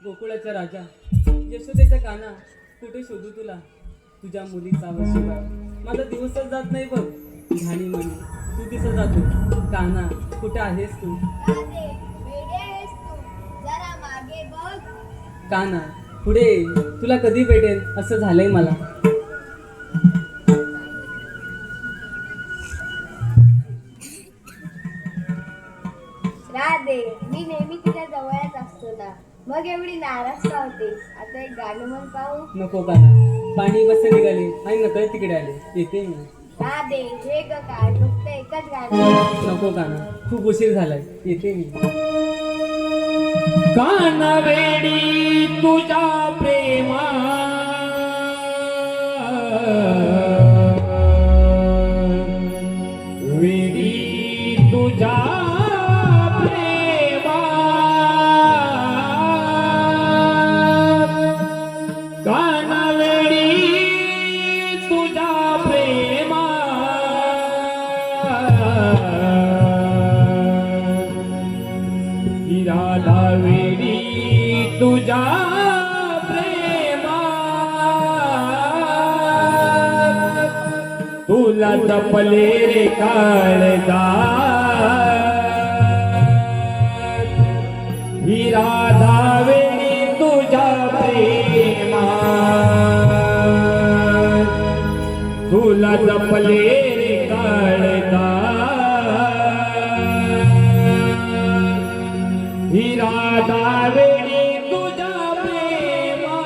गोकुळाचा राजा यशोदेचा काना, कुठे शोधू तुला? तुझ्या मुलीचा वशिवाय माझा दिवसच जात नाही बघ. घाणी म्हणी तू दिसत जातो. काना कुठे आहेस तू? राधे, वेडे आहेस तू, जरा मागे बघ. काना पुढे ये. तुला कधी भेटेल असं झालंय मला. राधे, मी नेहमी तुझ्या जवळच असतो ना, मग एवढी नाराज का होतेस? आता एक गाणं म्हण पाहू. नको काना, पाणी बस निघाले आणि नकळत तिकडे आले. येते मी. राधे, हे ग काय, फक्त एकच गाणं. नको काना, खूप उशीर झालाय. येते मी. काना वेडी तुझ्या प्रेमा वेडी तुझ्या प्रेमा काना वेडी तुझ्या प्रेमा ही राधा वेडी तुझ्या प्रेमा तुला जपले रे काळजा ही राधा वेडी तुझ्या प्रेमा तुला जपले रे काळजा ही राधा वेडी तुझ्या प्रेमा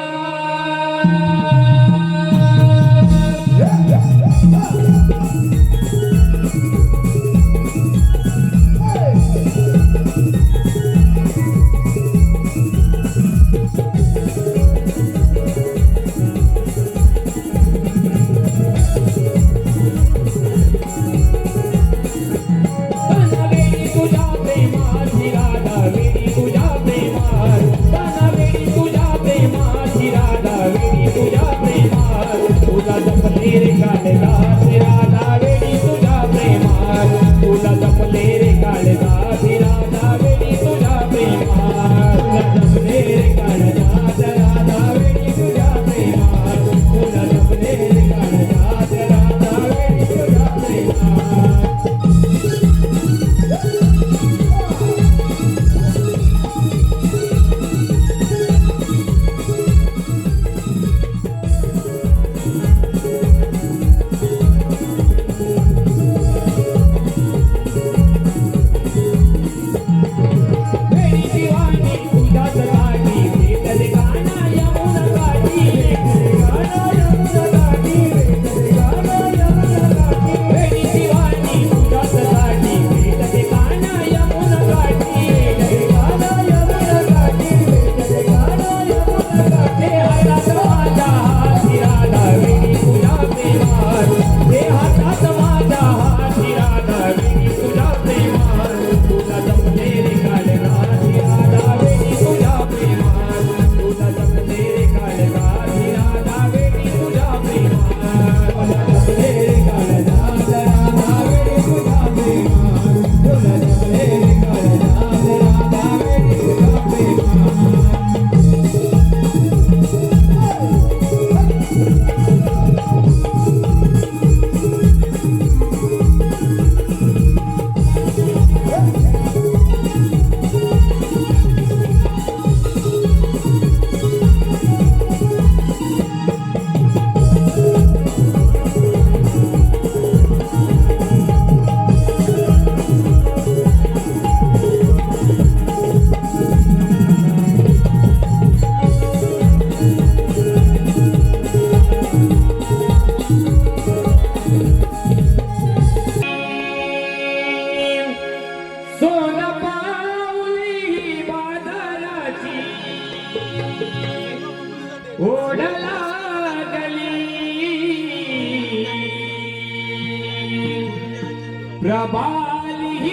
प्रभाली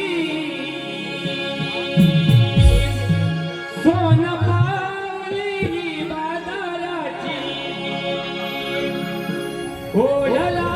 सोन पावली बाजाराची ओढला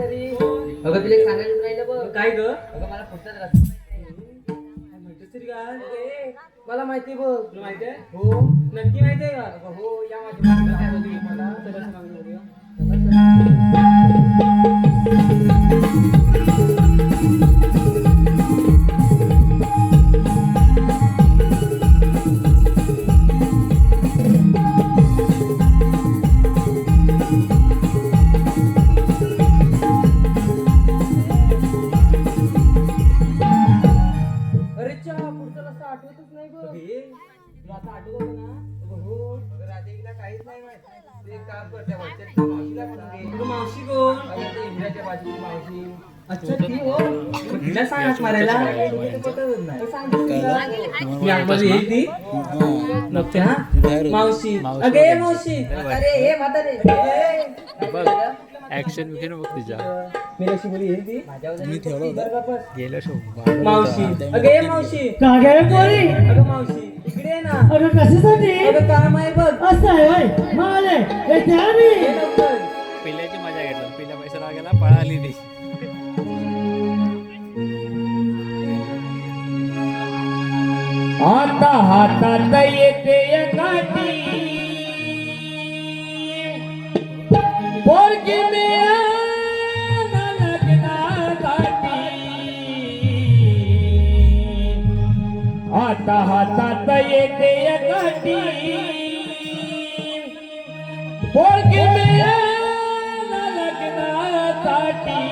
तरी कोण? अगं तुला एक सांगायचं राहिलं बघ. काय ग अगं मला पुढचाच रस्ता काय म्हणतेस तरी काय ए, मला माहिती बघ. तुला माहिती आहे हो नक्की माहिती आहे का अगं हो या माझ्या मुलीला काय बोलली मला चला सांग बघूया. अरे चहा पुढचा रस्ता आठवतच नाही बघ. हे, तुला आता आठवत होतं ना अगं हो अगं राधेला काहीच नाही माहित. तू एक काम कर त्या वरच्या मावशीला म्हणून घे. तुझं मावशी कोण अगं ते इंदिराच्या बाजूची मावशी. अच्छा ती हो मग तिला सांग हात मारायला ते पटतच नाही. तर सांग तिला. ती आतमध्ये येईल ती नक्की हा मावशी अगे मावशी अरे हे म्हातारे ए, काय झालं? ऍक्शन घेऊन बघ तुझ्या मी कशी बोली येईल ती माझ्यावर जरी टोपी भर का पण. गेल्या शोभा मावशी अगे मावशी काय पोरी अगं मावशी इकडे ये ना अगं कशासाठी अगं काम आहे बघ असं आहे होय माले येते ये आम्ही लवकर पिल्याची मजा घेतला पिल्या पैसा लागेला पळाली ती आता हातात येते काठी पोरगी मिळाला लग्नासाठी आता हातात येते काठी पोरगी मिळाला लग्नासाठी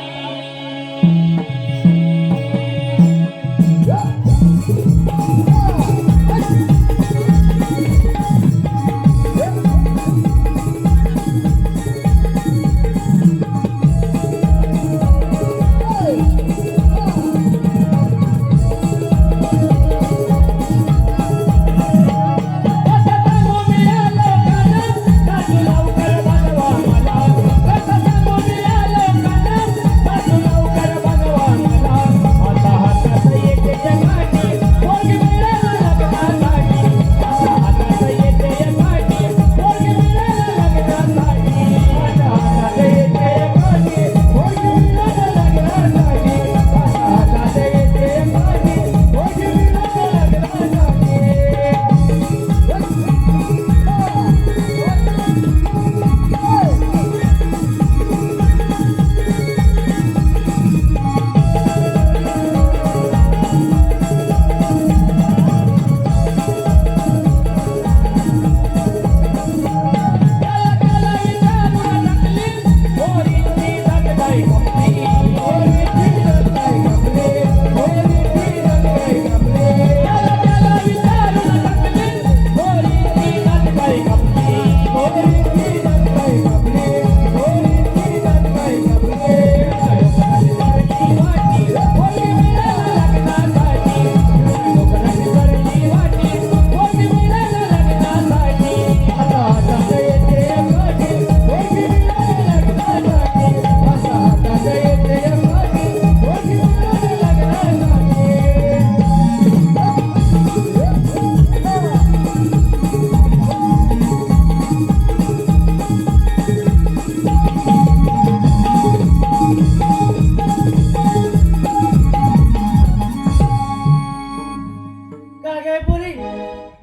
काय पोरी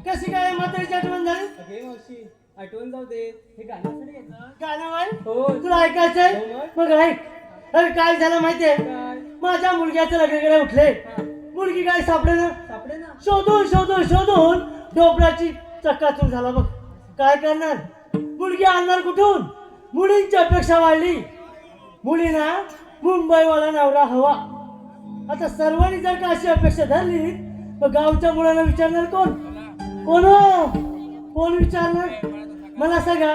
कशी काय म्हातारीची आठवण झाली अगे मावशी आठवण जाऊ दे हे गाण्यासाठी येतं गाणं बाई हो तुला ऐकायचंय हो मग. मग ऐक अरे काय झालं माहितीये काय माझ्या मुलग्याचं लग्नाकडे उठले मुलगी काय सापडे ना सापडे ना शोधून शोधून शोधून डोबराची चक्काचूर झाला बघ काय करणार मुलगी आणणार कुठून मुलींची अपेक्षा वाढली मुलींना मुंबईवाला नवरा हवा आता सर्वांनी जर का अशी अपेक्षा धरली मग गावच्या मुलांना विचारणार कोण कोण हो? कोण विचारणार मला सांगा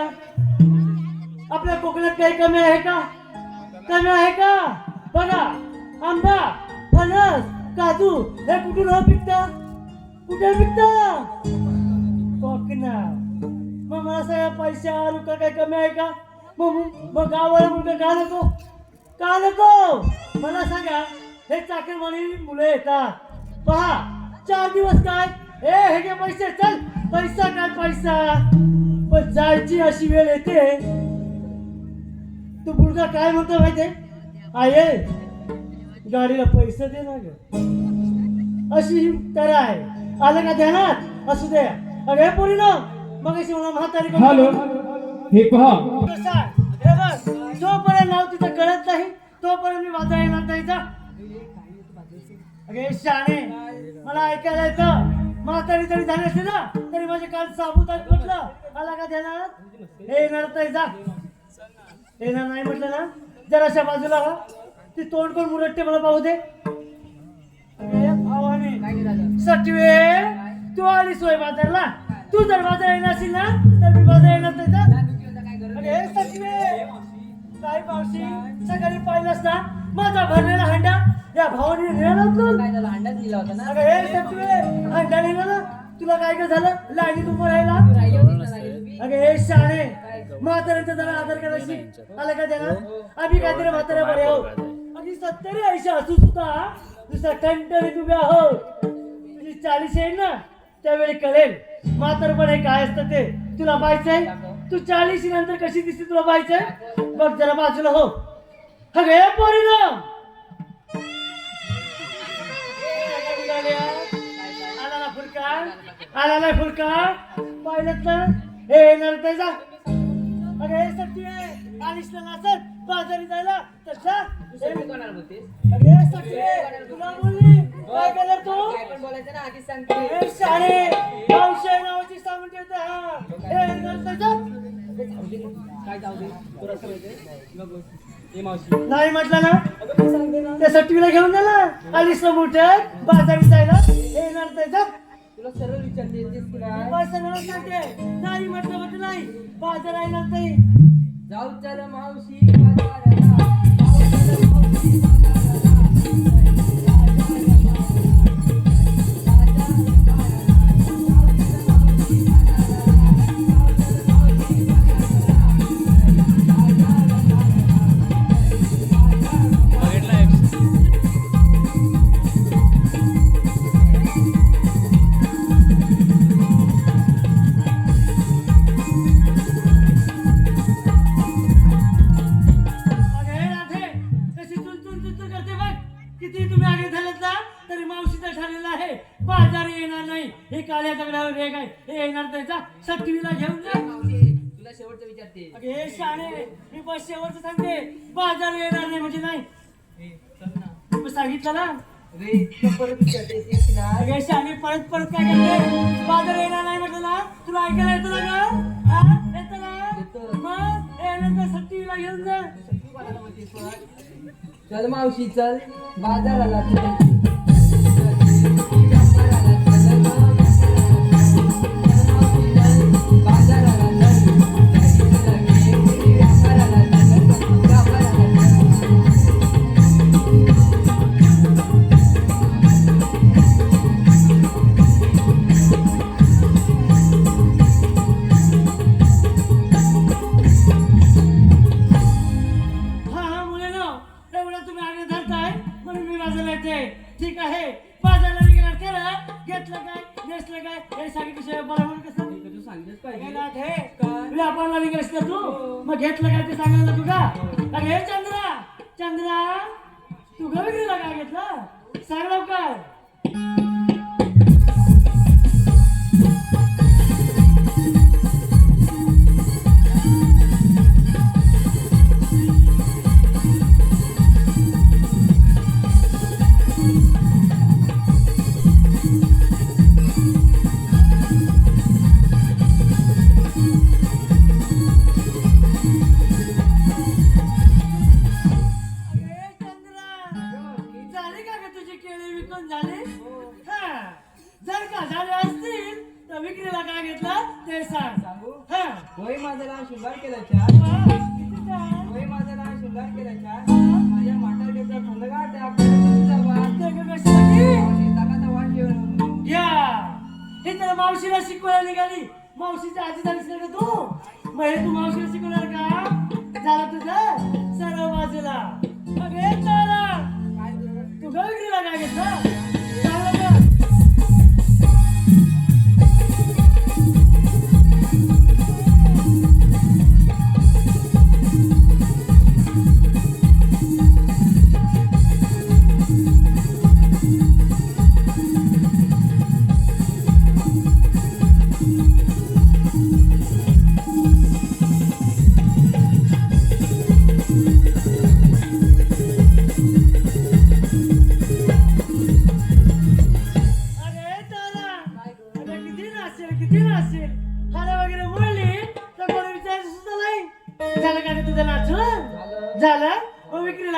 आपल्या कोकणात काही कमी आहे का कमी आहे का बघा आंबा फणस काजू हे कुठून हो पिकता कुठे पिकता कोकणात मग मला सांगा पैसा रुका काही कमी आहे का मग गावाला मुलगा का नको मला सांगा हे चाकरमानी मुलं येतात पहा 4 दिवस काय हे घे पैसे चल पैसा काय पैसा पण जायची अशी वेळ येते तो मुलगा काय म्हणतो माहितीये आहे गाडीला पैसे दे ना ग. अशी ही तर आहे. आलं का ध्यानात? असू द्या. अरे पोरी ना मग अशी मला म्हातारी करून- हॅलो हे पहा हे बघ, जोपर्यंत नाव तिचं कळत नाही तोपर्यंत मी वाजा येणार नाही जा. अगे शाणे मला ऐकायला येतं. म्हातारी जरी झाली असते ना तरी माझे काल साबुतात म्हटलं. आला का ध्यानात? हे येणार नाही जा. येणार नाही म्हटलं ना जराशा बाजूला हो. ती तोंड कोण मुरट्टे मला पाहू दे. अगे भावाने सटवे तू आली सोय बाजारला. तू जर बाजार येणार असेल ना तर मी बाजार येणार नाही जा. अरे सटवे काय मावशी सकाळी पाहिलंस ना माझा भरलेला हंडा या भावाने नेला होता. अगं हे सटवे हंडा नेला ना तुला काय काय झालं लाईनीत उभं राहिला. अगं हे शाणे म्हाताऱ्यांचा जरा आदर करायची. आलं का त्याला आम्ही काहीतरी म्हाताऱ्या बरे आहोत. आणि 70-80 असू सुद्धा दुसरा टणटणीत उभे आहोत. तुझी 40 येईल ना त्यावेळी कळेल म्हातारपण हे काय असतं ते. तुला पाहायचंय तू 40 नंतर कशी दिसते तुला पाहायचंय. बघ जरा बाजूला हो. अगे पोरी ना आला ना फुलका आला ना फुलका पाहिलं ना हे नरते जा. अगे हे सत्य आलीस ना नाचत बाजारी जायला तर जा. अगे सत्य तुला बोलली काय केलं तू हे शाळे मावशी नावाची सांगून ठेवते. हा हे नरते जा. काय जाऊ दे तुला सगळं हे मावशी नाही म्हटलं ना अगं सांगते ना त्या सटवीला घेऊन जा ना. आलीस ना मोठ्या बाजारी जायला हे नरते जा. तुला सरळ विचारते येतेस की नाही? पैसा मिळत नाही. नाही म्हटलं म्हटलं नाही बाजार आहे नसते. जाऊ चल मावशी बाजाराला. बाजार येणार नाही हे काळ्या दगडावर रेग आहे. हे येणार त्याचा सटवीला घेऊन जा. तुला शेवटचं विचारते. अगे हे शाणे मी बस शेवटचं सांगते बाजार येणार नाही म्हणजे नाही. मग सांगितलं ना रे तू परत विचारते येतेस की नाही? अगे शाणे परत परत काय करते. बाजार येणार नाही म्हटलं ना तुला ऐकायला येतं ना ग? हा? येतं ना येतं. मग येणार सटवीला घेऊन जा. चल मावशी चल बाजाराला. ठीक आहे बाजारला निघणार करा. घेतलं काय नेसलं काय हे सांगितलं बरोबर कसं तू सांगितलंच हे पाहिजे. नाथ हे व्यापारला निघास ना तू. मग घेतलं काय ते सांगायला तू का? अरे हे चंद्रा चंद्रा तू गविरीला काय घेतलं सांग लवकर. झाले हा जर का झाले असतील तर विक्रीला काय घेतलं ते सांग. सांगू? हा होय माझा लहान शृंगार केला छान. किती छान. होय माझा लहान शृंगार केला छान. माझ्या माटा टेपला थंडगार ते आपल्याला ते का कशासाठी? ताकाचा वाट जेवण. या हे तर मावशीला शिकवायला निघाली. मावशीची आजी झालीस ना का तू? मग हे तू मावशीला शिकवणार का? झालं तुझं सर्व बाजूला. मग हे तारा तू गविक्रीला काय घेतलं सांग का?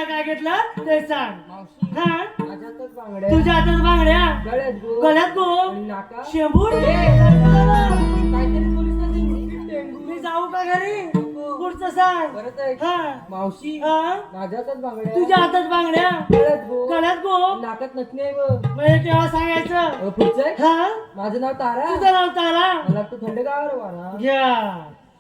काय घेतलं ते सांग. मावशी हा माझ्यातच बांगड्या तुझ्या हातात बांगड्या गळ्यात गो गळ्यात गो आणि नाका शेंबूड काहीतरी पोलीस टेंगू मी जाऊ का घरी पुढचं सांग. परत ऐक. हा मावशी हा माझ्यातच बांगड्या तुझ्या हातात बांगड्या गळ्यात गो गळ्यात गो नाकात नथनी आहे ग. मग हे केव्हा सांगायचं. पुढचं आहे? हा माझं नाव तारा तुझं नाव तारा. मला वाटतं थंडगार वारा घ्या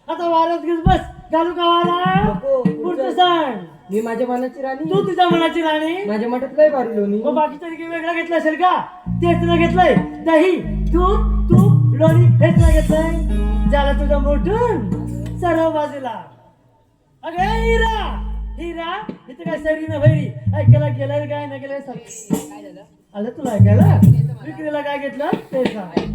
आता वारत घेस बस घालू का वारा. नको पुढचं सांग. मी माझ्या मनाची राणी तू तुझ्या मनाची राणी. माझ्या मठात लय भारी लोणी मग बाकीचं काही वेगळं घेतलं असेल का. तेच ना घेतलंय दही दूध तूप लोणी हेच ना घेतलंय. झालं तुझं मोठून सर्व बाजूला. अगे हिरा हिरा इथं काय सरी ना भैरी ऐकायला गेलाय काय नाही गेलाय सांग. आलं तुला ऐकायला. विक्रीला काय घेतलं ते सांग.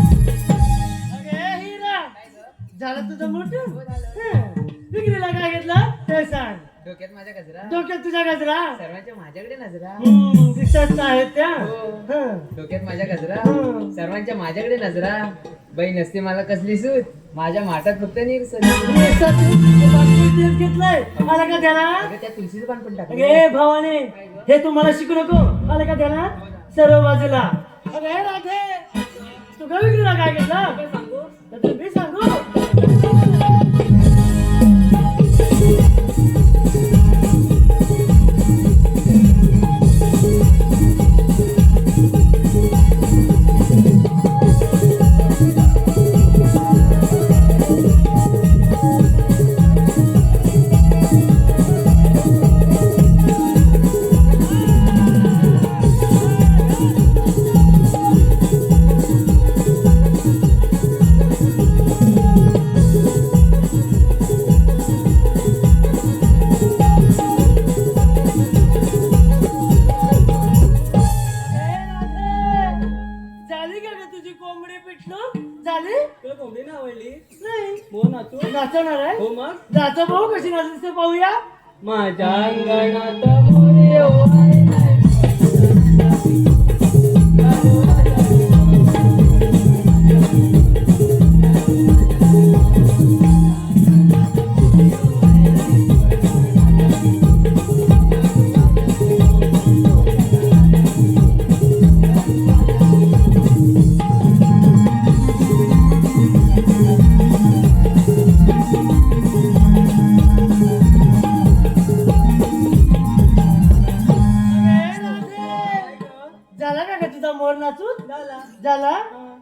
अगे हिरा झालं तुझं मोठं. विक्रीला काय घेतलं ते सांग. डोक्यात माझ्या गजरा डोक्यात तुझ्या गजरा सर्वांच्या माझ्याकडे नजरा दिसत आहेत त्या. हं. डोक्यात माझ्या गजरा हं. सर्वांच्या माझ्याकडे नजरा बाई नसते मला कसली सूट माझ्या माठात फक्त निरसन तेच घेतलंय आलं का त्याला. अगं त्या तुळशीचं पान पण टाकलं अगे भावाने हे तुम्हाला शिकू नको. आलं का त्याला सर्व बाजूला. अगे राधे तू का विक्रीला काय घेतलं सांगू तर मी सांगू. झाली का ग तुझी कोंबडी पिटलं झाली. तुला कोंबडी नाही आवडली. नाही हो नाचू. नाचवणार आहे. हो मग नाचव भाऊ कशी नाचते पाहूया. माझ्या अंगणात मोरे ओवाळले. झाला का ग तुझा मोर नाचून झाला. झाला.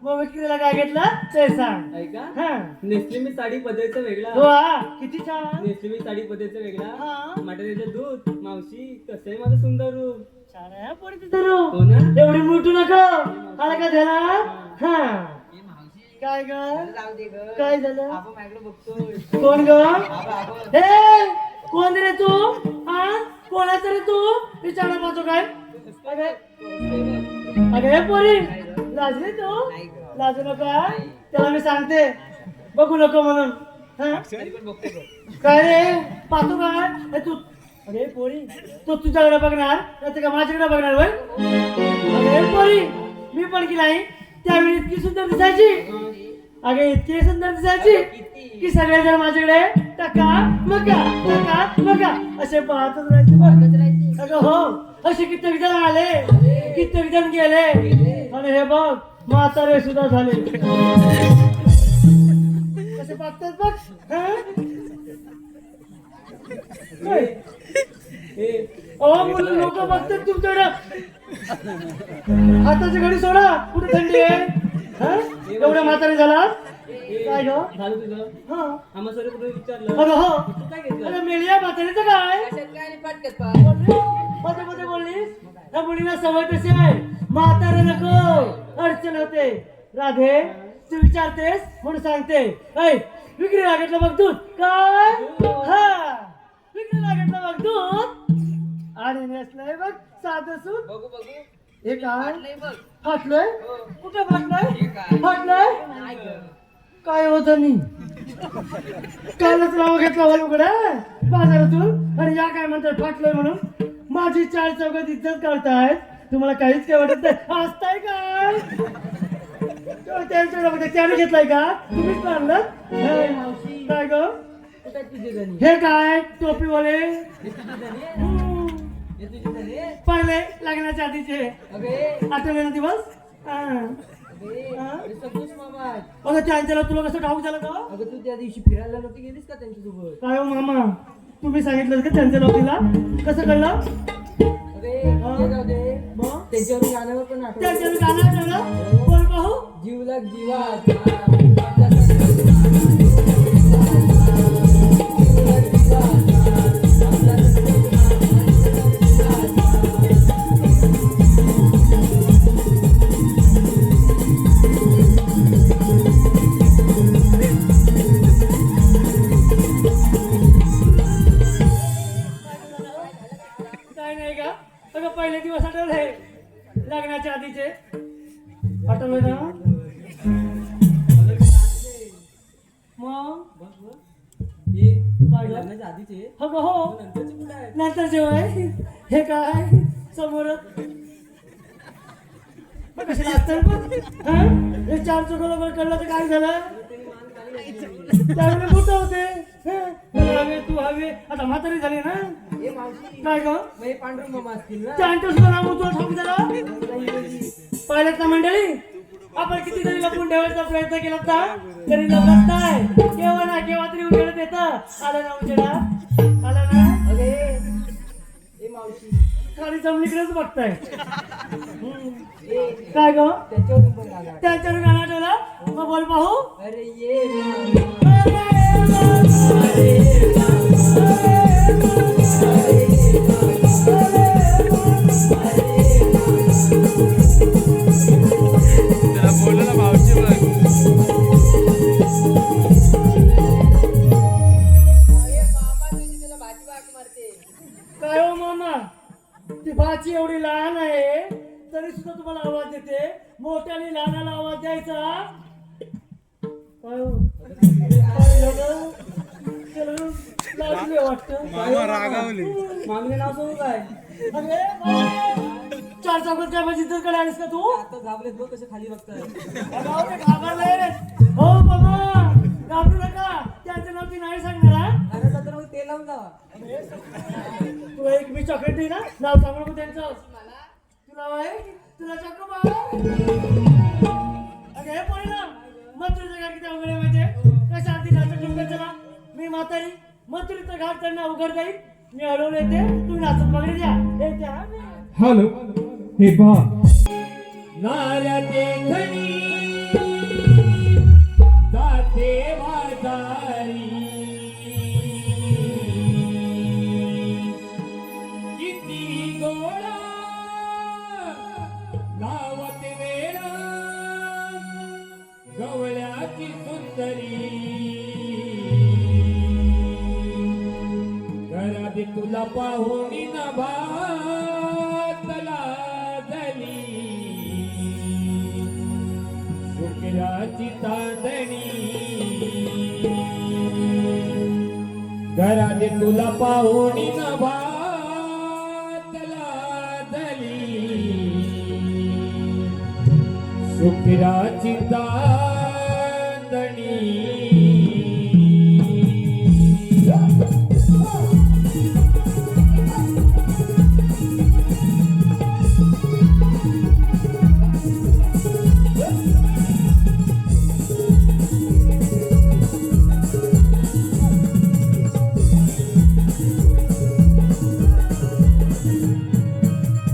मग विक्रीला काय घेतलं ते सांग. ऐका हा नेसली मी साडी पदरचा वेगळा. वा किती छान. नेसली मी साडी पदरचा वेगळा. हा. मटाऱ्याचं दूध मावशी कसं आहे माझं सुंदर रूप. छान आहे पोरी तुझं रूप. हो ना. एवढी मोठू नको. आला का त्याला. हा काय ग जाऊ दे ग काय झालं. आपण माझ्याकडे बघतोय कोण ग आबा, आबा. हे कोण रे तू. हा कोणाचं रे तू विचारला पाहतो काय. अगे पोरी लाजली तू. लाजू नका त्याला मी सांगते बघू नको म्हणून. हा तरी पण बघतोय बघ. काय रे पाहतो काय हे तू. अरे पोरी तो तुझ्याकडे बघणार नाही का माझ्याकडे बघणार होय. अरे पोरी मी पण की नाही त्यावेळी इतकी सुंदर दिसायची. अगे इतकी सुंदर दिसायची की सगळे जण माझ्याकडे टका मका असे पाहतच राहायचे बघ. अगं हो असे कित्येक जण आले कित्येक जण गेले आणि हे बघ म्हातारे सुद्धा झाले. कसे पाहतात बघ. हं? मुलं लोक बघतात तुमच्याकडं. आताची घडी सोडा कुठे थंडी आहे. हं? एवढ्या म्हातारे झाला काय ग. झालं तुझं. हा आम्हा सर कुठे विचारलं. अगं हो तू काय घेतलं. अरे मेलिया म्हातारीचं काय बोलली? मध्ये मध्ये बोललीस. त्या मुलीला सवय कशी आहे म्हातारे नको अडचण होते. राधे तू विचारतेस म्हणून सांगते. ऐ विक्रीला घेतलं बघ दूध काय. हा विक्रीला घेतलं बघ दूध आणि नेसलंय बघ साधं सूट. बघू बघू हे काय नाही बघ फाटलंय हो. कुठं फाटलंय हे काय? फाटलंय नाही ग. काय होतं मी कालच नाव घेतला उघडा बाजारातून आणि या काय म्हणतात फाटलंय म्हणून माझी चार चौघात इज्जत करतायत तुम्हाला काहीच काय वाटत नाही हसताय काय त्यांच्या डोक्यात त्याने घेतलाय का तुम्हीच मारलं काय ग कुठे तुझे धनी हे काय टोपीवाले हे तुझे धनी आहे? हे तुझे धनी आहे? पहिले लग्नाच्या आधीचे अबे आठवले ना दिवस हा. अबे, हा? हे सगळंच मामा आहे. अगं त्यांच्याला तुला कसं ठाऊक झालं का अगं तू त्या दिवशी फिरायला नव्हती गेलीस का त्यांच्यासोबत काय हो मामा तुम्ही सांगितलं का त्यांच्या लोकीला कसं कळलं अरे ते जाऊ दे मग त्याच्यावर गाण्यावर पण आठवलं त्यांच्यावर गाणं आठवलं बोल पाहू जीवला जीवा काय नाही का अगं पहिले दिवस आठवले लग्नाच्या आधीचे आठवले ना मग हे काय गं? लग्नाच्या आधीचे हो गं, हो नंतरचे कुठे आहे नंतर जेव्हा हे काय समोरच बघ कशी लागतात बघ हा? हे चार चुकलं कळलं तर काय झालं त्यावेळेला मोठं होते हं? मला हवे तू हवे आता म्हातारी झाली ना हे मावशी काय ग मग हे पांडुरंग मामा असतील ना त्यांचं सुद्धा नाव उचलून ठाऊक झालं पाहिलं का मंडळी आपण किती तरी लपून ठेवायचा प्रयत्न केला होता तरी लपत नाही केव्हा ना केव्हा तरी उजेडत येतं आलं ना उजेडा आलं ना अरे हे मावशी खाली जमिनीकडेच बघताय हे काय ग त्याच्यावरून पण गाणं आठवलं. त्यांच्यावर गाणं आठवलं मग बोल पाहू अरे ये त्याला बोललो ना मावशी बघ काय हो मामा ती भाची एवढी लहान आहे तरी सुद्धा तुम्हाला आवाज देते मोठ्याने लहानाला आवाज द्यायचा काय हो? काय झालं? त्याला लाजले वाटतं मामीने नाव सांगू काय अरे बाई, चार चौकात मस्जिदकडे आलीस का तू आता घाबरेत बघ कसे खाली बघताय अगं, ते घाबरले. हो बाबा घाबरू नका त्यांचं नाव ती नाही सांगणार हा? अरे तर मग ते लावून जावा तुला एक मी चॉकलेट देईन ना नाव सांगू नको त्यांचं तुला आहे तुला चॉकलेट अगं हे पोरी ना मंत्रीचं घर किती अवघड आहे माहितीये कशा आधी नाचत डोंगर चला मी म्हातारी मंत्रीचं घाट त्यांना उघड जाईल मी हळवून येते तुम्ही नाचत वगैरे द्या हे द्या हॅलो हे पहा नाऱ्या देखणी जाते वाजारी किती गोळा लावत वेळा गवळ्याची सुंदरी घरात तुला पाहून नभातला झाली शुक्राची तांदणी घरात तुला पाहून नभातला झाली शुक्राची तांदणी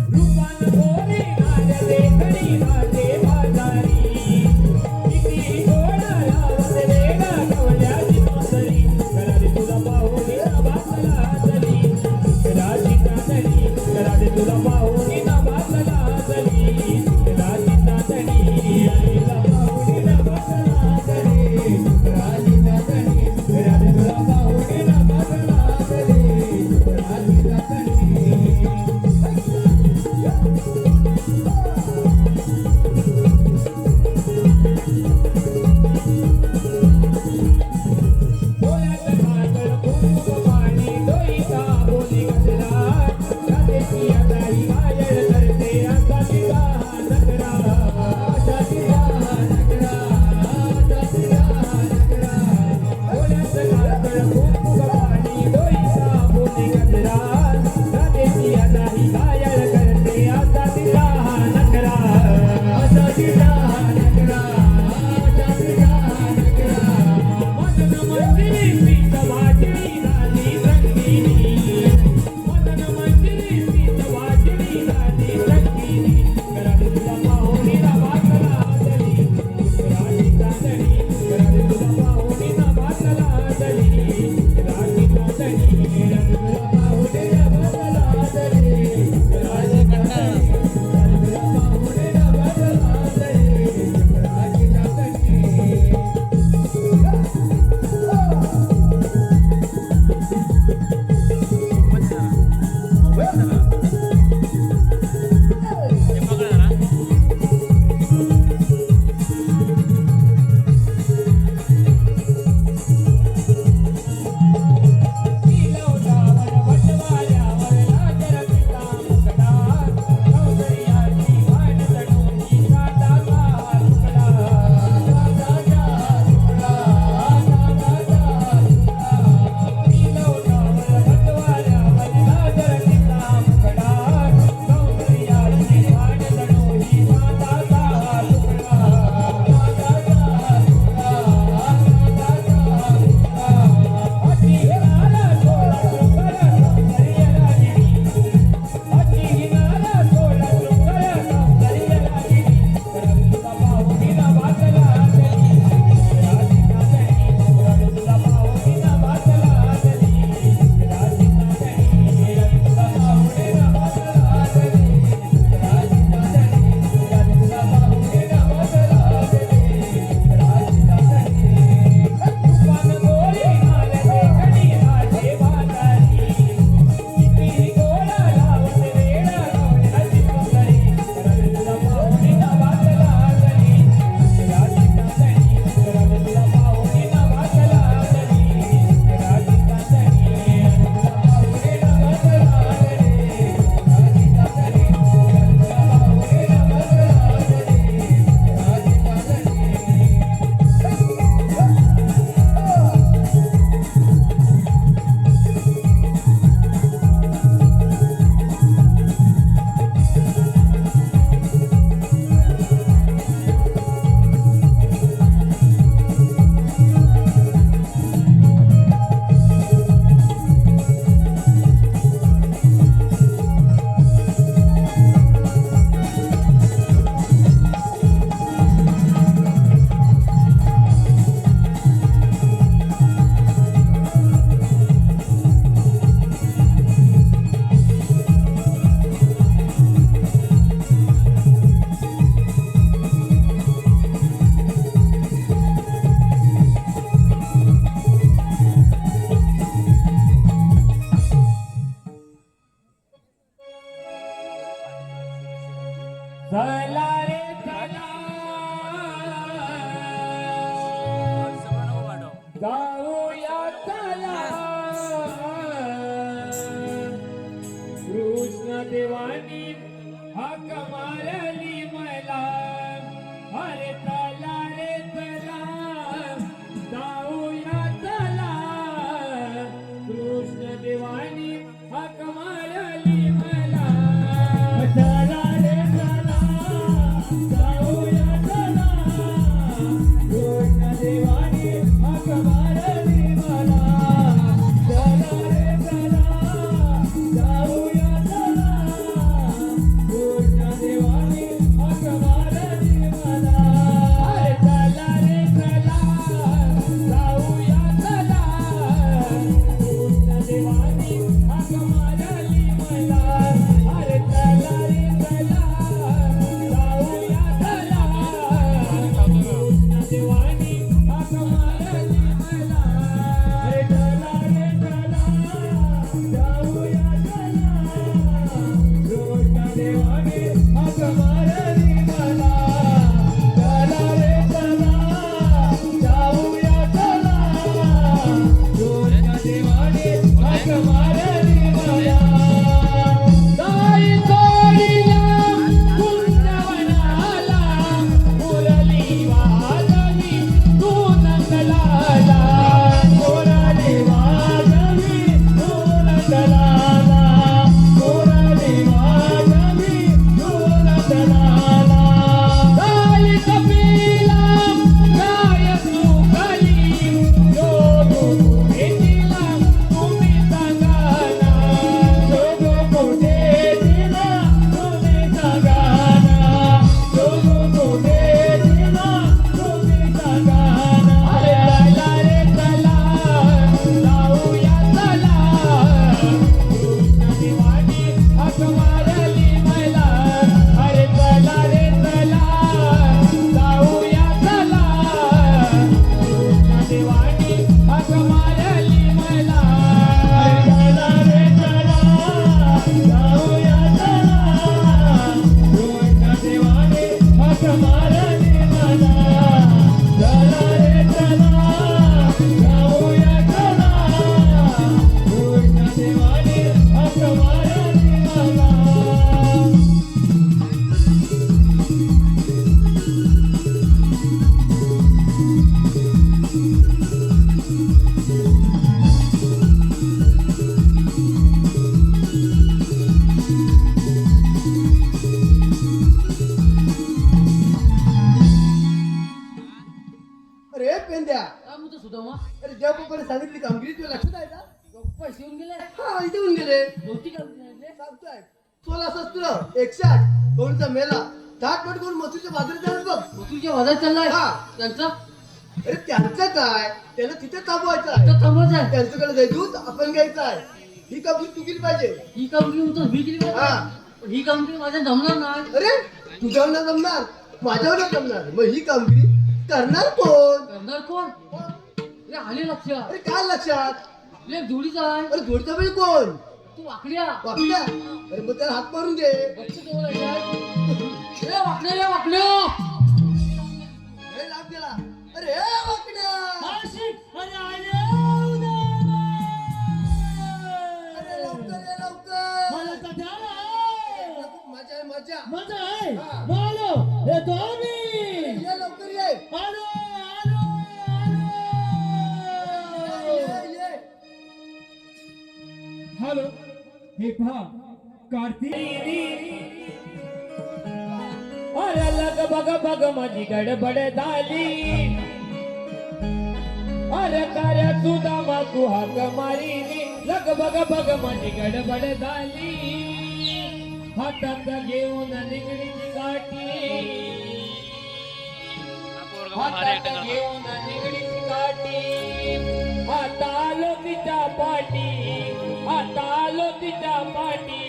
रूपान गोरी माझ्या देखणी माझे बाजारी चला रे चला जाऊया चला कृष्ण देवानी हाक मारली मला अरे चला रे चला जाऊया चला कृष्ण देवानी हाक मारली मला चला रे चला जाऊया चला कृष्ण देवानी हाक मारली मला चला रे चला जाऊया चला कृष्ण देवानी हाक मारली मला मारली मला अरे चला रे चला जाऊया चला देवानी हाक मारली मला चला रे चला जाऊया चला देवानी हाक मारली मला चला रे चला जाऊया चला देवानी हाक मारली मला अरे पेंद्या अरे ज्या पप्पाने सांगितली कामगिरी तुला लक्षात आहे का पैसे येऊन गेले हा इथे होऊन गेले होती का सांगितले? सांगतोय 16 160 गौरीचा मेला ताट पट करून मसूरच्या बाजारात जाणार बघ तुझ्या वादात चाललाय हा. त्यांचा अरे त्यांचं काय त्याला तिथे थांबवायचं आहे तर थांबवायचं आहे त्यांच्याकडे जाय दूध आपण घ्यायचं आहे ही कामगिरी तू केली पाहिजे ही कामगिरी म्हणतो मी केली पाहिजे. हा. पण ही कामगिरी माझ्या जमणार नाही अरे तुझ्यावर न जमणार माझ्यावर न जमणार मग ही कामगिरी करणार कोण करणार कोण रे आले लक्षात अरे काय लक्षात ले जोडीचा आहे अरे जोडता म्हणजे कोण तू वाकड्या वाकड्या अरे मग त्याला हात मारून दे बच्चे जवळ आहे. ए वाकड्या रे वाकड्या अरे लाभ दिला अरे हे वाकड्या अरे लवकर ये लवकर मजा आहे मजा मजा आहे हा. बोलो येतो आम्ही ये लवकर ये आलो ये हॅलो हे पहा कार्तिक अरे लग बग बग माझी गडबड झाली अरे कार्या सुदामा तू हाक मारीनी लग बग माझी गडबड झाली हातात घेऊन निगडीची गाठी हातात घेऊन निगडीची गाठी आता आलो तिच्या पाठी आता आलो तिच्या पाठी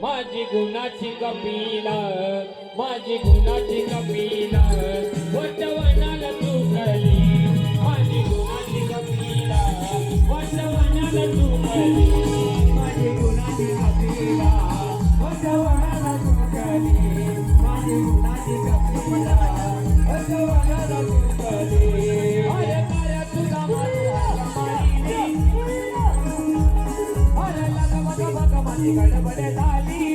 माझी गुणाची कपिला माझी गुणाची कपिला वटवनाला तू कली माझी गुणाची कपिला वटवनाला तू कली माझी गुणाची कपिला वटवनाला तू कली माझी गुणाची कपिला वटवनाला तू कली अरे कार्या तुझा माझा मारी अरे लगा बघा माझी गडबड झाली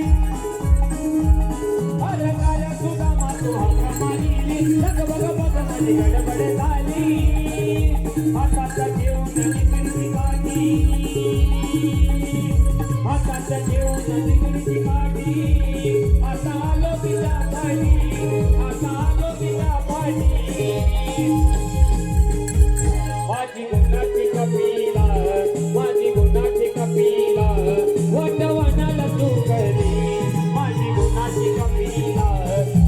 अरे कार्या तुझा माझा हाक मारी लगा बघा माझी गडबड झाली हातात घेऊन निगडीची गाठी हातात घेऊन निगडीची गाठी आता आलो तिच्या पाठी आता आलो तिच्या पाठी माझी गुणाची कपिला माझी गुणाची कपिला वटवनाला तू कली माझी गुणाची कपिला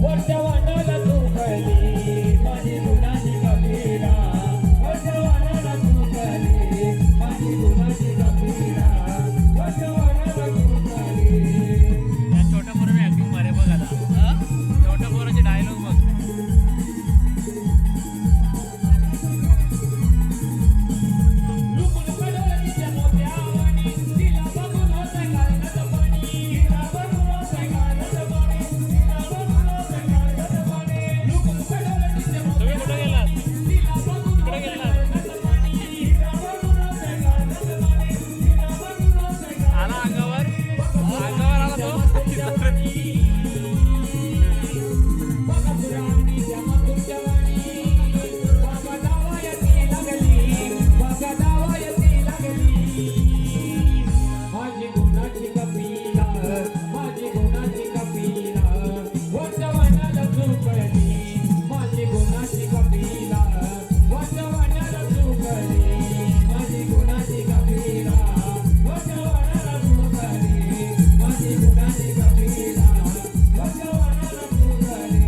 वटवनाला तू कली माझी गुणाची कपिला वटवनाला तू कली माझी गुणाची कपिला वटवनाला तू कली छोट्या पोराने ऍक्टिंग मारे बघ आता छोट्या पोराचे डायलॉग बघ तुम्ही कुठे गेलात कुठे गेलात आला अंगावर आला तो माझी गुणाची कपिला माझी गुणाची कपिला वटवनाला तू कली माझी गुणाची कपिला वटवनाला तू कली माझी गुणाची कपिला वटवनाला तू कली माझी गुणाची कपिला वटवनाला तू कली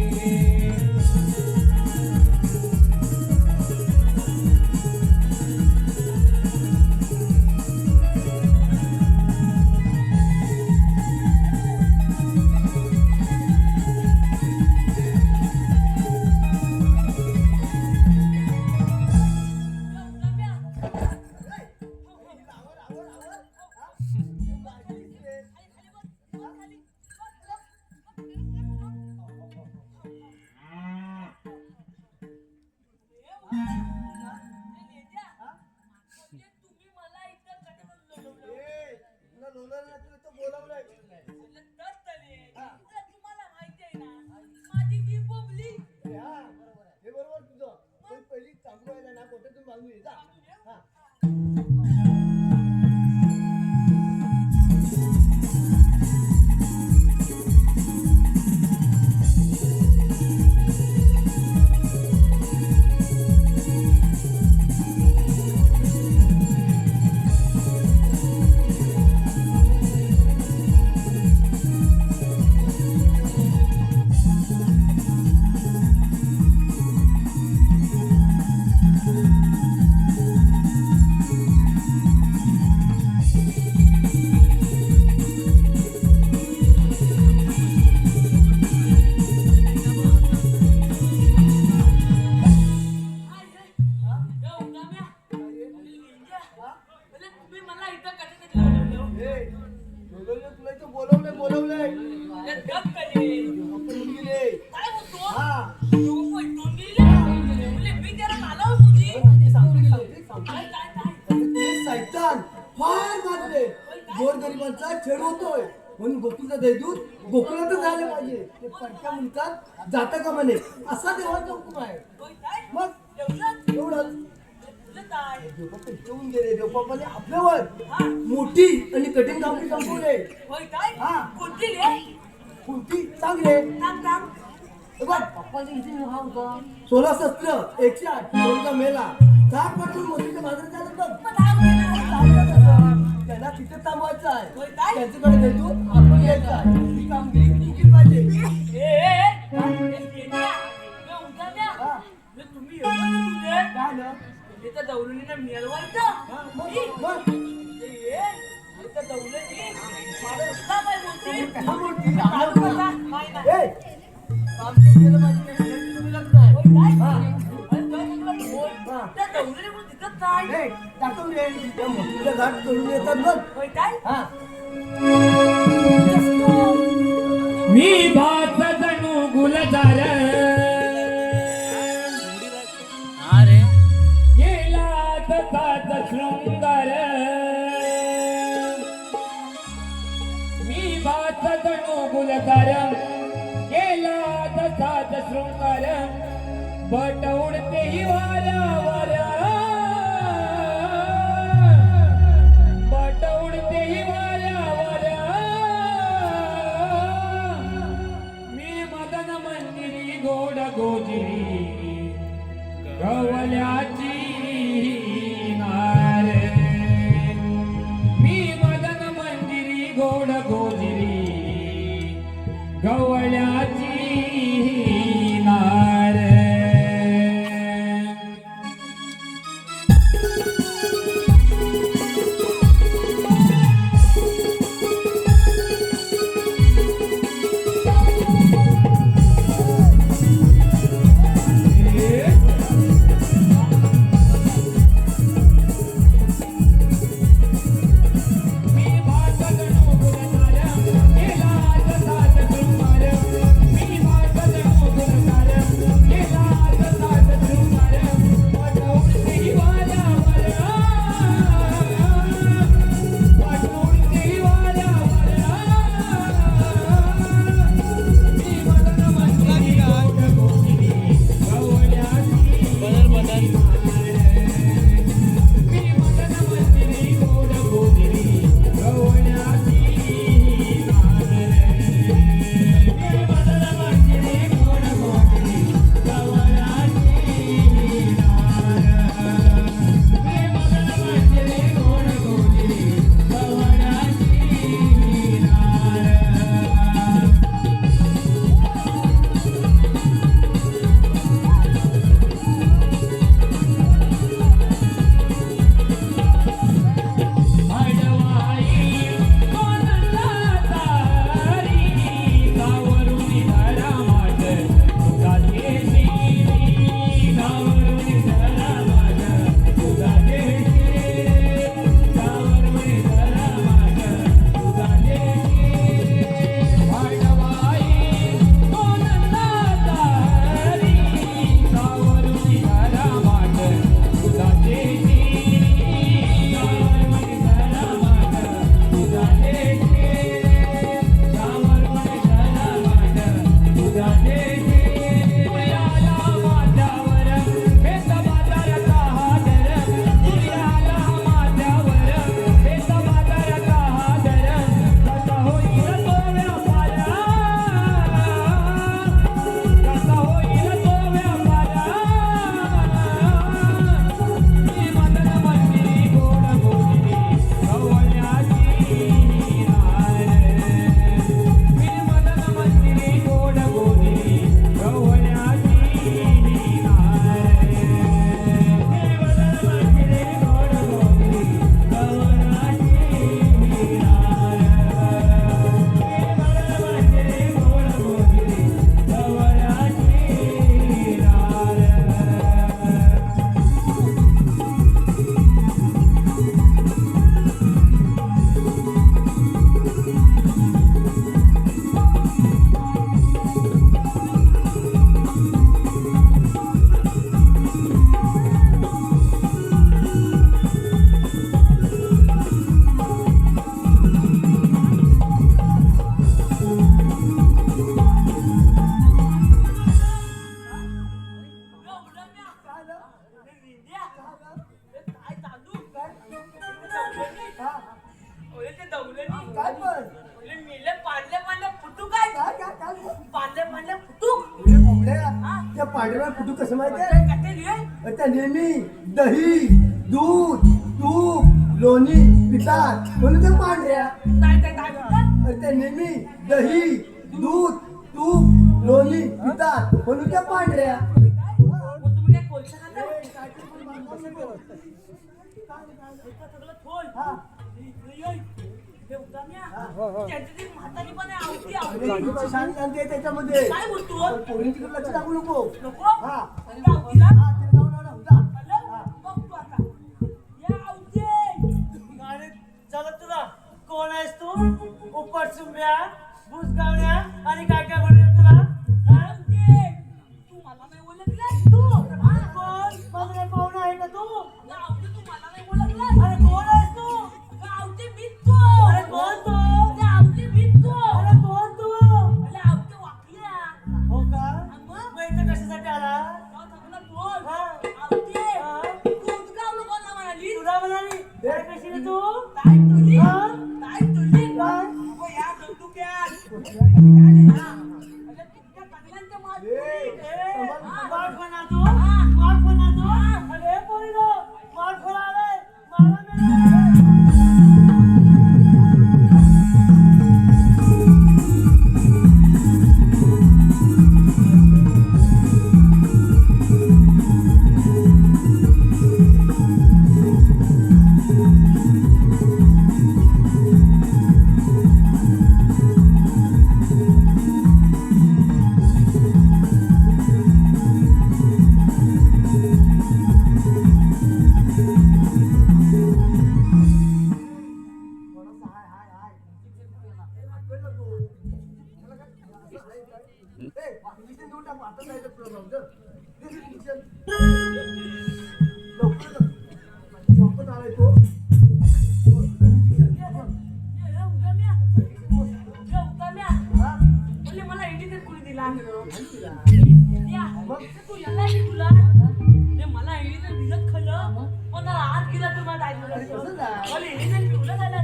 ना तुला इथं बोलावलंय. तुम्हाला माहिती आहे ना माझी ती बोबली अरे हा, हे बरोबर तुझं. पण पहिली चांगलं व्हायला ना कोठे तू मागून ये जा. हा. तुम्ही मला इथं कशासाठी बोलवलं? ए, तुला इथं बोलवलंय. गप कधी? मुलगी रे. काय बोलतो? हा. तू पैठून गेली? म्हणजे मी त्याला मालावं तुझी? काय? ते सैतान फार मारले. गोरगरिबांचा छेड होतोय म्हणून गोकुळचा दैदूत गोकुळातच झाले पाहिजे. ते पडक्या मुलकात जाता का म्हणे असा देवाचा हुकूम आहे. होय काय? मग एवढंच? एवढंच तुझं काय? देवबापा ठेवून गेले. देवबापाने आपल्यावर मोठी आणि कठीण कामगिरी संपवले. होय काय? हा. कोणती रे? कोणती चांगले सांग. पप्पाच्या इथे हा होता 16 शस्त्र 108 दोनचा मेला झाड पाठवून मोठीच्या बाजारात झालं बघ. मग धाव घे ना. चांगलं तसं. त्यांना तिथे थांबवायचं आहे. होय काय? त्यांच्याकडे भेटू आपण यायचं आहे. ही कामगिरी केली पाहिजे. हा. तुम्ही एवढं तुझे काय ना त्या दौलनीला मिळवायचं हा, मग त्या दौलनी माझा रस्ता काय बोलते काय बोलती? चालू कसा? नाही ना. ए, काम ते केलं पाहिजे. हे तुम्ही लग्न आहे. होय काय? हा. अरे काय तुला बोल? हा. त्या दौलनी पण दिसत नाही. ए, दाखव रे. त्या मोठीच्या घाट करून येतात बघ. होय काय? हा. मी भात जणू गुलजार अरे गेला तसाच शृंगार मी भात जणू गुलजार गेला तसाच शृंगार बट उडते ही वाऱ्यावर बट उडते ही वाऱ्यावर मी मदन मंदिरी गोड गोजिरी गवल्याची नार मी मदन मंदिरी गोड गोजिरी गवल्याची नार मी काय पण बोलले मेले पाडले पाडले फुटू काय काय काय काय पाडले पाडले फुटू हे बोबड्या, त्या पांढऱ्या कुठू कसं माहितीये कटे लिहे त्या नेहमी दही दूध तूप लोणी पितात म्हणून ते पांढऱ्या काय काय काय बोलतात त्या नेहमी दही दूध तूप लोणी पितात म्हणून त्या पांढऱ्या मग तुम्ही काय कोळसा खाता सगळं खोल हे उताम्या त्यांची ती म्हातारी पण आहे आवती आवती शांती आहे त्याच्यामध्ये काय बोलतो पोरींकडे लक्ष टाकू नको नको हा त्या आवतीला हा, ते जाऊन आला, जा. आलं? बघ तू आता या आवती गाडी चालत तुला कोण आहेस तू उपर सुंब्या भुसगावण्या आणि काय काय म्हणून तुला हा? तू मला नाही ओळखलं तू हा, कोण माझा काय पाहुणा आहे का तू आवती तू मला नाही ओळखलं अरे कोण आहेस तू आवती बित्तो अरे कोण तू आवती बित्तो अरे कोण तू आवती वाकल्या हो का मग मग इथं कशासाठी आला बोल हा. आवती हा. तू उदगाव कोणाला म्हणाली तुला म्हणाली काय कशी रे तू काय तुली हा? काय तुली काय? अगो या दंडुक्यात अरे तुमच्या चांगल्यांच्या मात वाट बना तू वाट बना तू अरे पोरीनो वाट बना आलाय मला मला इंडिकेट कोणी दिला तू याला तुला मला इंडिकेट दिलं खरं पण मला आत गेला तर मला मला इंडिकेट पिवलं झालं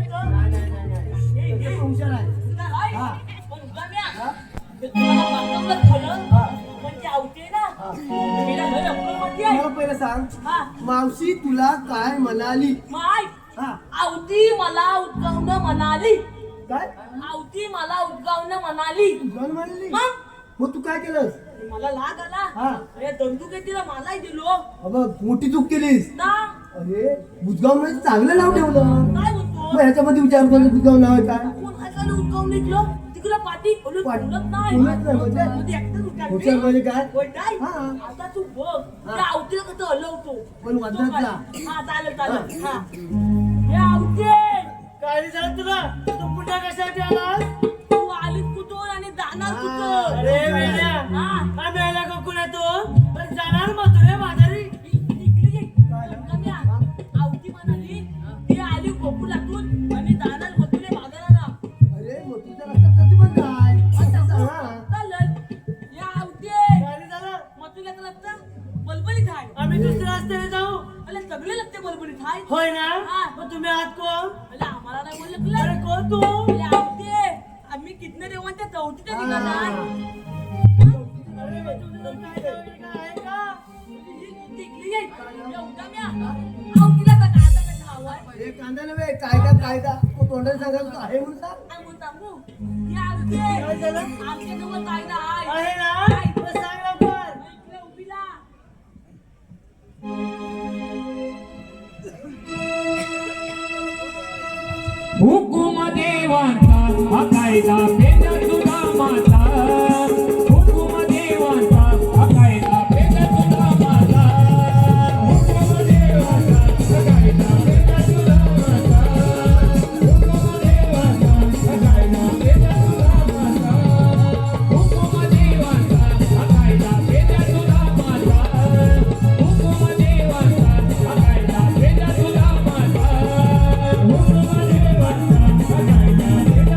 मला पहिलं सांग मावशी तुला काय म्हणाली हा आवती मला उद्गावणं म्हणाली काय आवती मला उद्गावणं म्हणाली कोण म्हणली मग मग तू काय केलंस मला लाग आला हा. अरे दंडुके तिला मलाही दिलो अबघ मोठी चूक केलीस ना अरे बुजगाव मध्ये चांगलं नाव ठेवलं काय म्हणतो मग ह्याच्यामध्ये विचार करून बुजगाव नाव आहे काय कोण ऐकायला उद्गावून निघलं तिकडं पाठी बोलत पाटी. बोलत नाही बोलत नाही म्हणजे? मध्ये एकटंच उद्गावली. हुशार म्हणजे काय होय नाही? हा. आता तू बघ त्या आवतीला कसं हलवतो पण वाजत जा. हा चालेल चालेल हा हे आवते काय झालं तुला तू कुठे कशासाठी आलास तू आलीत कुठून आणि जाणार कुठून अरे वेड्या हा आम्ही आला का कुणातून पण जाणार मथुरे बाजारी इकडे ये. कमी आ. आवती म्हणाली ती आली गोकुलातून आणि जाणार मथुरे बाजाराला अरे मग तुझ्या रस्त्यात प्रतिबंध आहे असं सांग, हा. चालेल या आवते काय झालं मथुऱ्याचं रस्ता बलबलीत आहे आम्ही दुसऱ्या रस्त्याने जाऊ अरे सगळे लगते बलबलीत आहे होय ना हा. मग तुम्ही आहात कोण अरे आम्हाला नाही बोललं तुला अरे कोण तू अरे आवते आम्ही कितने देवांच्या चौथीच्या ठिकाणी अरे मग तुझं तर काय नाव आहे का हे कांदा नव्हे कायदा कायदा तो तोंडाने सांगायला आहे म्हणून सांग काय झालं आहे ना मग सांग लवकर हुकुम देवांचा हा कायदा पेज तुझा माझा हुकुम देवांचा हा कायदा पेज तुझा माझा हुकुम देवांचा हा कायदा पेज तुझा माझा हुकुम देवांचा हा कायदा पेज तुझा माझा हुकुम देवांचा हा कायदा पेज तुझा माझा हुकुम देवांचा हा कायदा पेज तुझा माझा हुकुम देवांचा हा कायदा पेज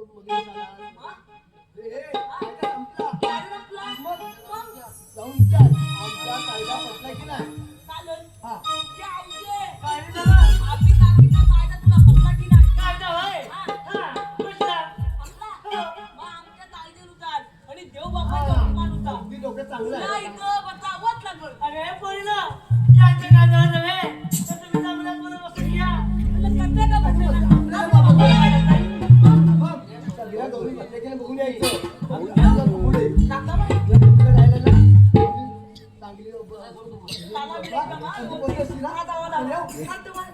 मग कायदा संपला. कायदा संपला? मग मग जाऊन विचार आमचा कायदा पटला की नाही. चालेल. हा जे आमचे कायदा झाला. आम्ही सांगितलं कायदा तुला पटला की नाही? कायदा होय. हा, कुठला? पटला? मग आमच्या कायद्यानुसार आणि देवबापाच्या हुकमानुसार अगदी डोकं चांगलं तुला आहे. इथं बसावंच लागलं. अरे पोरीला यांच्या कायदा नव्हे तर तुम्ही चांगल्या पुढे बसून घ्या. म्हणजे कसं का बसलं? आपल्याला बाबा मग सगळ्या गौरी बसल्या की नाही बघून यायचं. आणि आपल्याला बघू दे. काकाबाई, या गोष्टीला राहिलं ना, चांगली काला बिले कामा. आणि तू बोलली असती ना, हा, जावा, जावा. ठेव. हा, तुम्हाला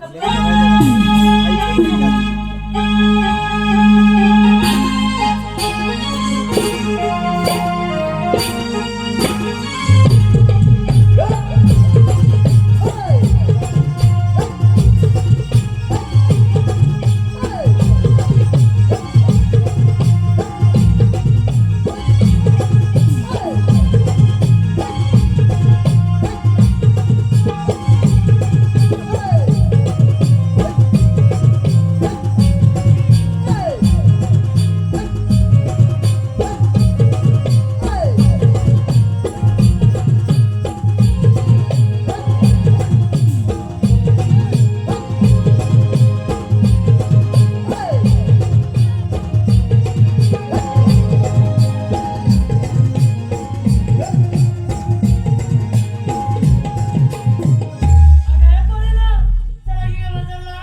अरे पोरीला चला की बाजारला.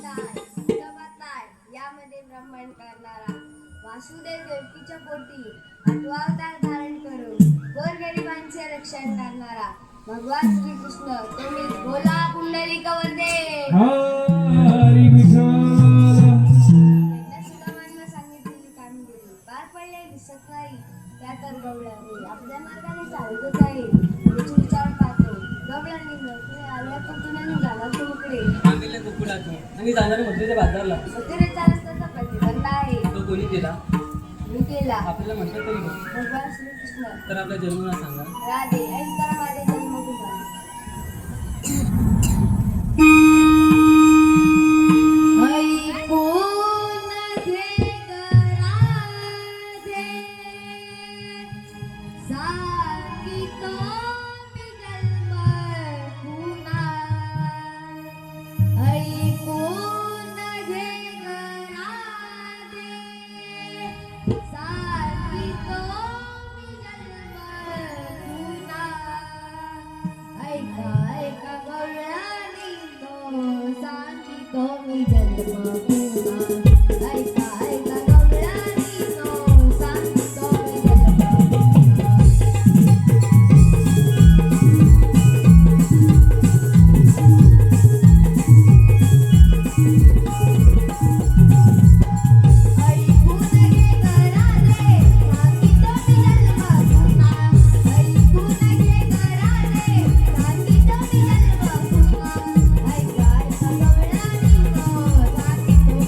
ताय, सभाताय, यामध्ये ब्रह्मांड करणारा वासुदेव देवकीच्या पोटी आठवा अवतार धारण करून गोरगरिबांचे रक्षण करणारा भगवान श्रीकृष्ण तुम्ही बोला कुंडलिक वरदे. त्यांना सुदामांना सांगितलेली कामगिरी पार पडलेली सकाळी त्या तर गवळ्याने आपल्या मार्गाने चालतच आहे. याची विचार पाहतो गवळ्यांनी तुम्ही आल्या पण निघाला तुमकडे सांगितलं गोकुळातून आणि जाणार मथुरेच्या बाजारला. मथुरेचा रस्त्याचा प्रतिबंध आहे तो कोणी केला मी केला. आपल्याला म्हणतात तरी बघ. भगवान श्रीकृष्ण तर आपल्या जन्माला सांगा. राधे ऐका माझे जन्मभूमी. ऐकून घे राधे, सांगितो मी जन्म पुन्हा. ऐकून घे राधे, सांगितो मी जन्म पुन्हा. ऐका ऐका गवळणी तो सांगितो मी जन्म पुन्हा. ऐका ऐका गवळणी तो सांगितो मी जन्म पुन्हा. ऐकून घे राधे, सांगितो मी जन्म पुन्हा. ऐकून घे राधे, सांगितो मी जन्म पुन्हा. ऐका ऐका गवळणी तो सांगितो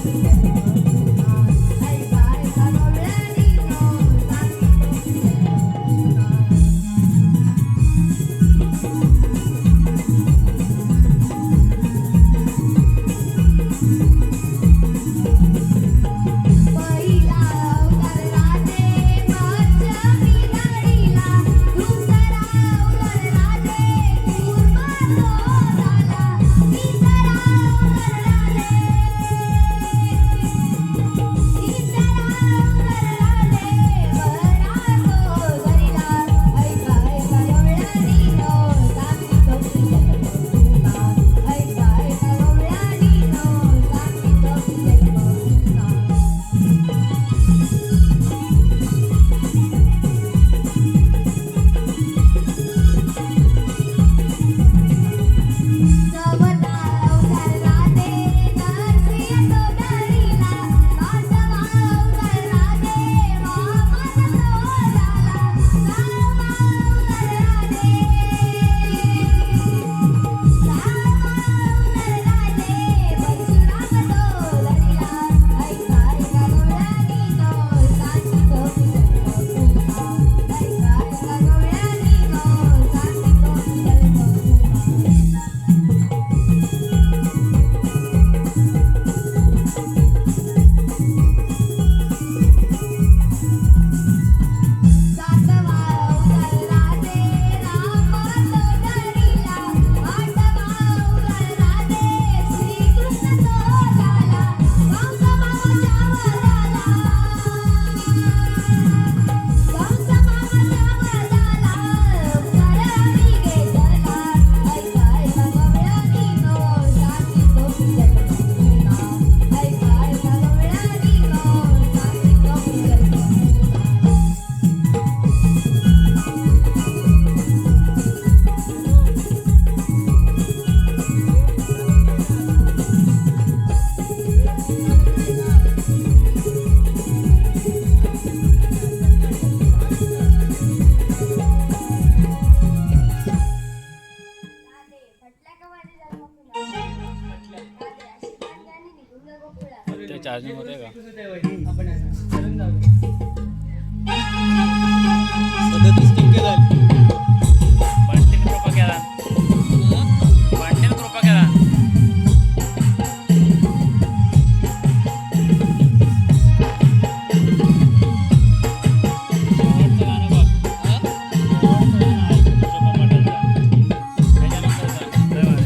चार्जिंग होते का आपण आता चलून जाऊया. 37 झाली. बांटेन कृपा केला. बांटेन कृपा केला. शेवटचं गाणं बघ. शेवटचं गाणं आहे शुभम पाटीलचं. त्याच्यानंतरचं. लय भारी.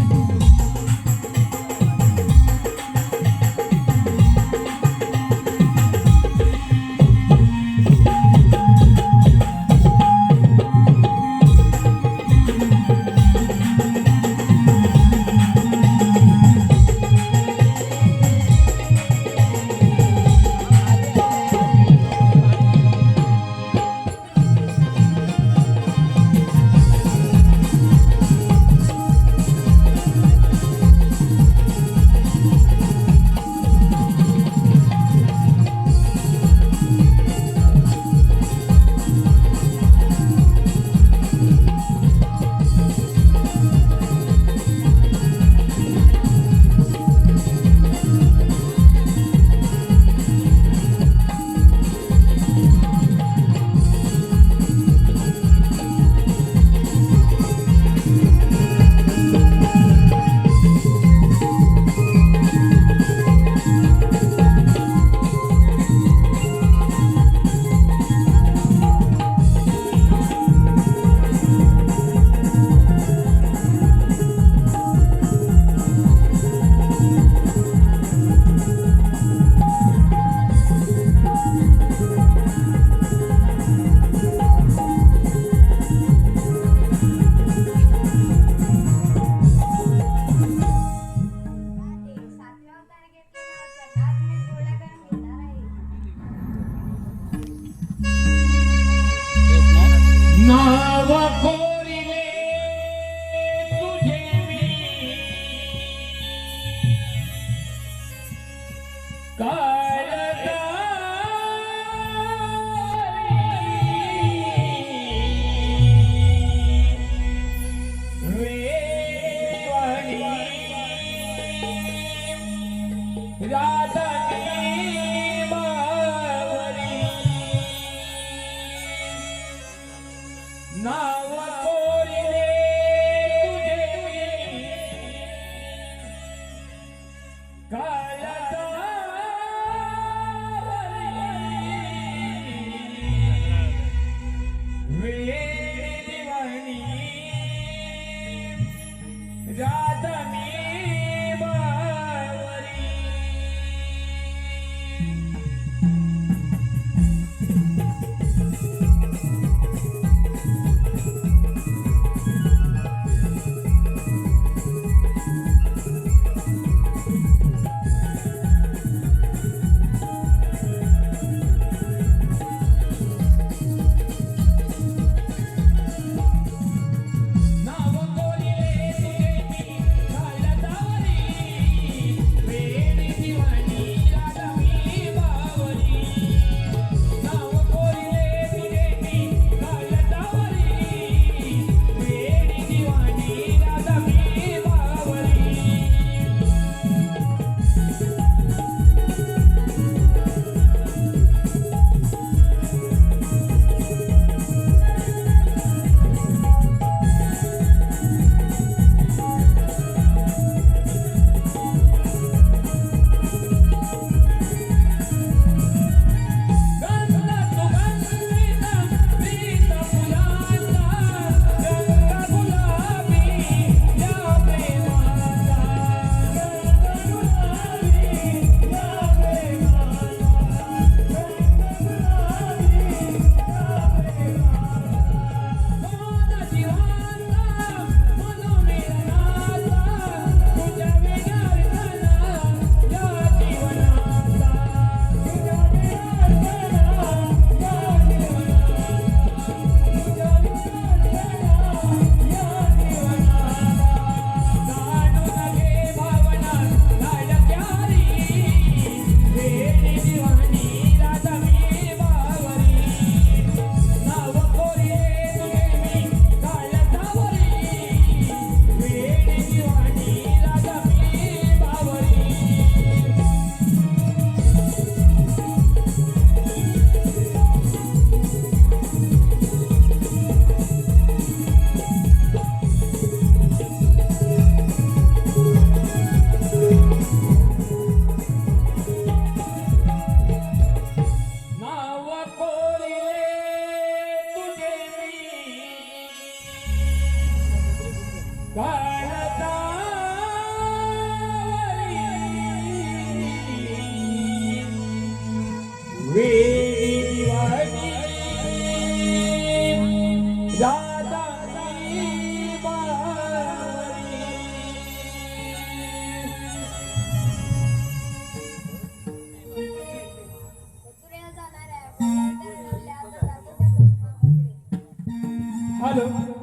सातव्या तारखेच्या नाच मी पूर्ण करून घेणार आहे. नाव कोरिले तुझे मी नाव कोरिले तुझे वेळी राधनी बावरी नाव कोरिले तुझे मथुरेला जाणाऱ्या आता जातो त्या कृष्णा मथुरे. हॅलो